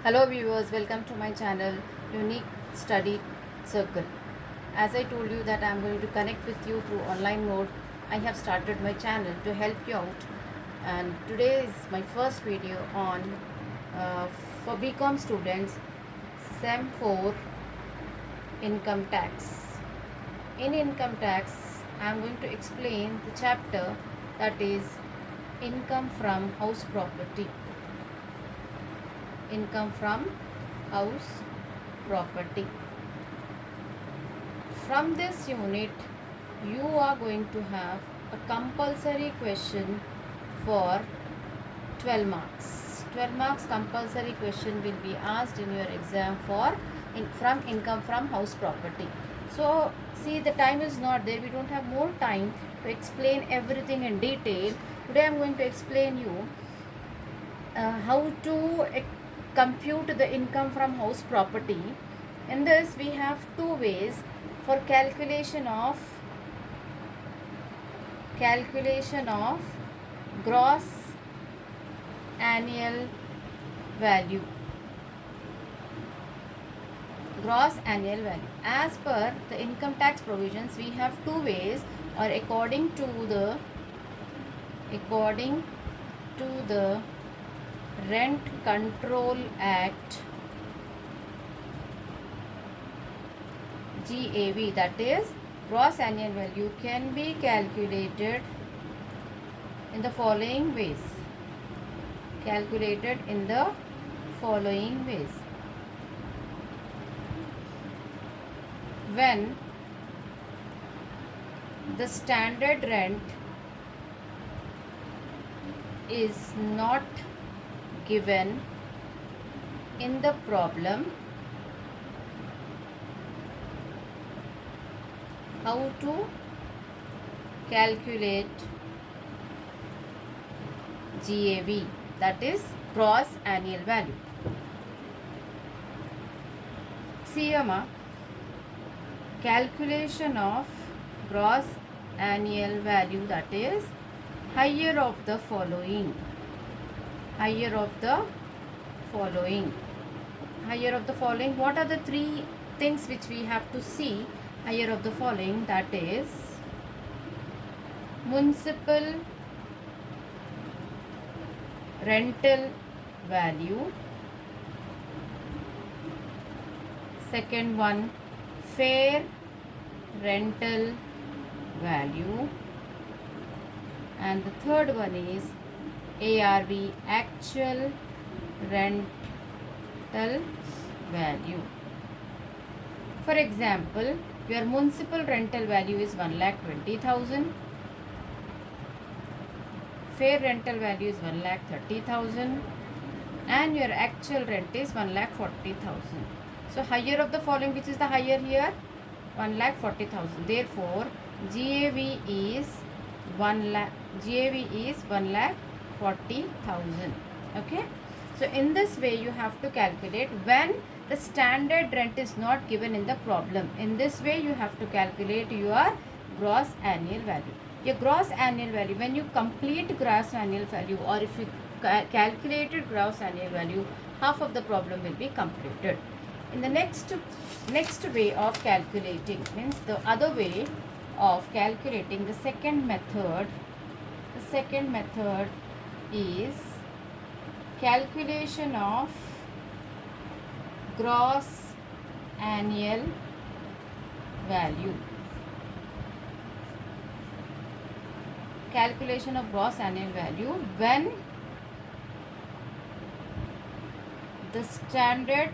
Hello viewers, welcome to my channel Unique Study Circle. As I told you that I am going to connect with you through online mode, I have started my channel to help you out, and today is my first video on uh, for BCom students Sem-4 income tax. In income tax, I am going to explain the chapter that is income from house property. Income from house property. From this unit, you are going to have a compulsory question for 12 marks. 12 marks compulsory question will be asked in your exam for from income from house property. So see, the time is not there. We don't have more time to explain everything in detail. Today I am going to explain you how to compute the income from house property. In this we have two ways for calculation of gross annual value. Gross annual value. As per the income tax provisions, we have two ways, or according to the Rent Control Act GAV, that is gross annual value, can be calculated in the following ways. When the standard rent is not given in the problem, how to calculate GAV, that is gross annual value. See, calculation of gross annual value, that is higher of the following. What are the three things which we have to see? Higher of the following, that is municipal rental value. Second one, fair rental value. And the third one is ARV, actual rental value. For example, your municipal rental value is 1,20,000. Fair rental value is 1,30,000. And your actual rent is 1,40,000. So higher of the following, which is the higher here? 1,40,000. Therefore, GAV is 1,40,000. Okay. So in this way you have to calculate when the standard rent is not given in the problem. In this way you have to calculate your gross annual value. Your gross annual value, when you complete gross annual value, or if you calculated gross annual value, half of the problem will be completed. In the next way of calculating, means the other way of calculating, the second method is calculation of gross annual value. Calculation of gross annual value when the standard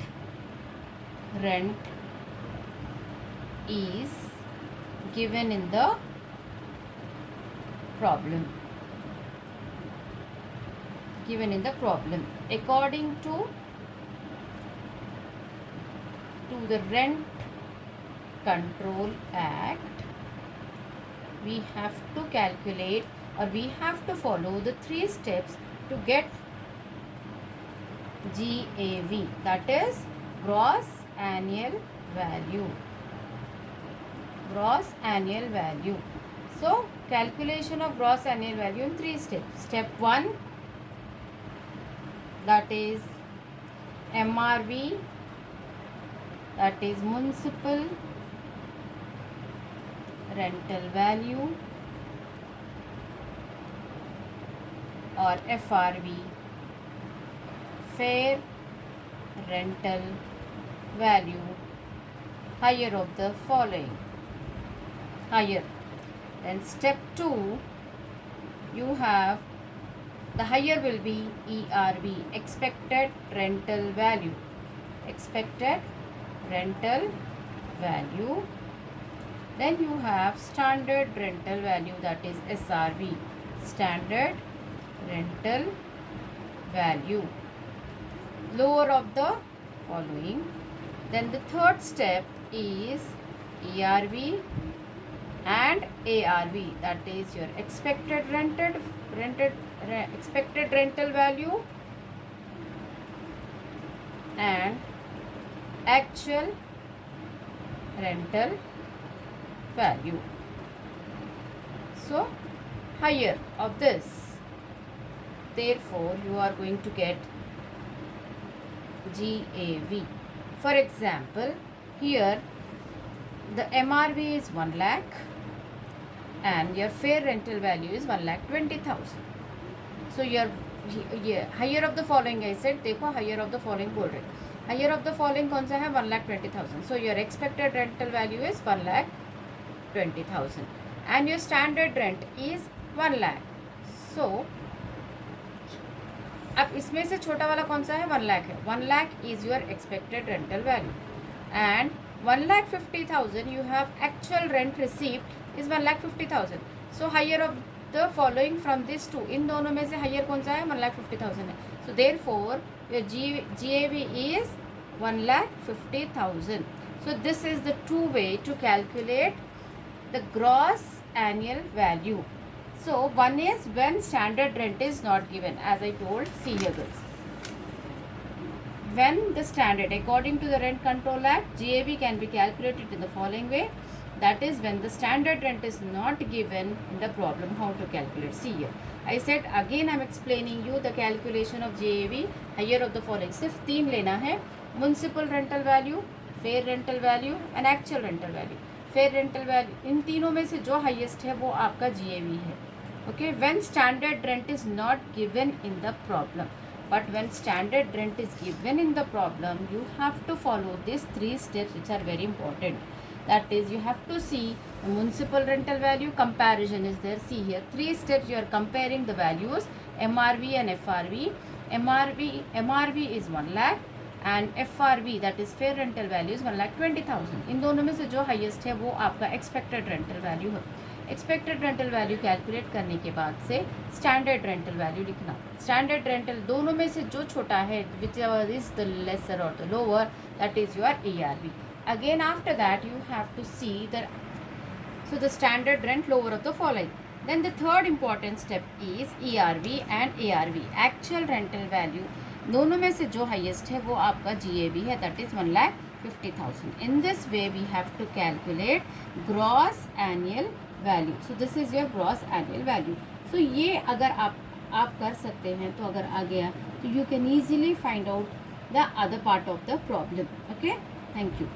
rent is given in the problem. According to the Rent Control Act, we have to calculate, or we have to follow the 3 steps to get GAV, that is gross annual value. So calculation of gross annual value in 3 steps. Step 1, that is MRV, that is municipal rental value, or FRV, fair rental value, higher of the following. Higher. Then step 2, you have the higher will be ERV, expected rental value. Expected rental value. Then you have standard rental value, that is SRV, standard rental value, lower of the following. Then the third step is ERV and ARV, that is your expected rental value and actual rental value. So higher of this, therefore you are going to get GAV. For example, here the MRV is 1 lakh and your fair rental value is 1,20,000. So your higher of the following, I said, देखो higher of the following बोल रहे, higher of the following कौन सा है? 1,20,000. So your expected rental value is 1,20,000 and your standard rent is 1 lakh. So अब इसमें से छोटा वाला कौन सा है? 1 lakh है. 1 lakh is your expected rental value and 1,50,000 you have actual rent received is 1,50,000. So higher of the following from this two, इन दोनों में से higher कौन सा है? 1,50,000 है. So therefore your GAV is 1,50,000. So this is the true way to calculate the gross annual value. So one is when standard rent is not given, as I told. See here girls, when the standard, according to the Rent Control Act, GAV can be calculated in the following way. That is when the standard rent is not given in the problem, how to calculate. See here, I said again, I am explaining you the calculation of GAV. Higher of the following, सिर्फ 3 लेना है, municipal rental value, fair rental value and actual rental value. fair rental value, इन तीनों में से जो highest है वो आपका GAV है. Okay, when standard rent is not given in the problem, but when standard rent is given in the problem, you have to follow these 3 steps which are very important. That is, you have to see the municipal rental value comparison is there. See here, 3 steps you are comparing the values, MRV and FRV. MRV is 1 lakh and FRV, that is fair rental value, is 1,20,000. इन दोनों में से जो highest है वो आपका expected rental value है. Expected rental value calculate करने के बाद से स्टैंडर्ड रेंटल वैल्यू लिखना. स्टैंडर्ड रेंटल दोनों में से जो छोटा है, whichever is the lesser और the lower, that is your ERV. Again after that you have to see the the standard rent lower of the following. Then the third important step is ERV and ARV, actual rental value. दोनों में से जो highest है वो आपका GAV है, that is 1,50,000. In this way we have to calculate gross annual value. So this is your gross annual value. So ये अगर आप कर सकते हैं तो अगर आ गया तो you can easily find out the other part of the problem. Okay, thank you.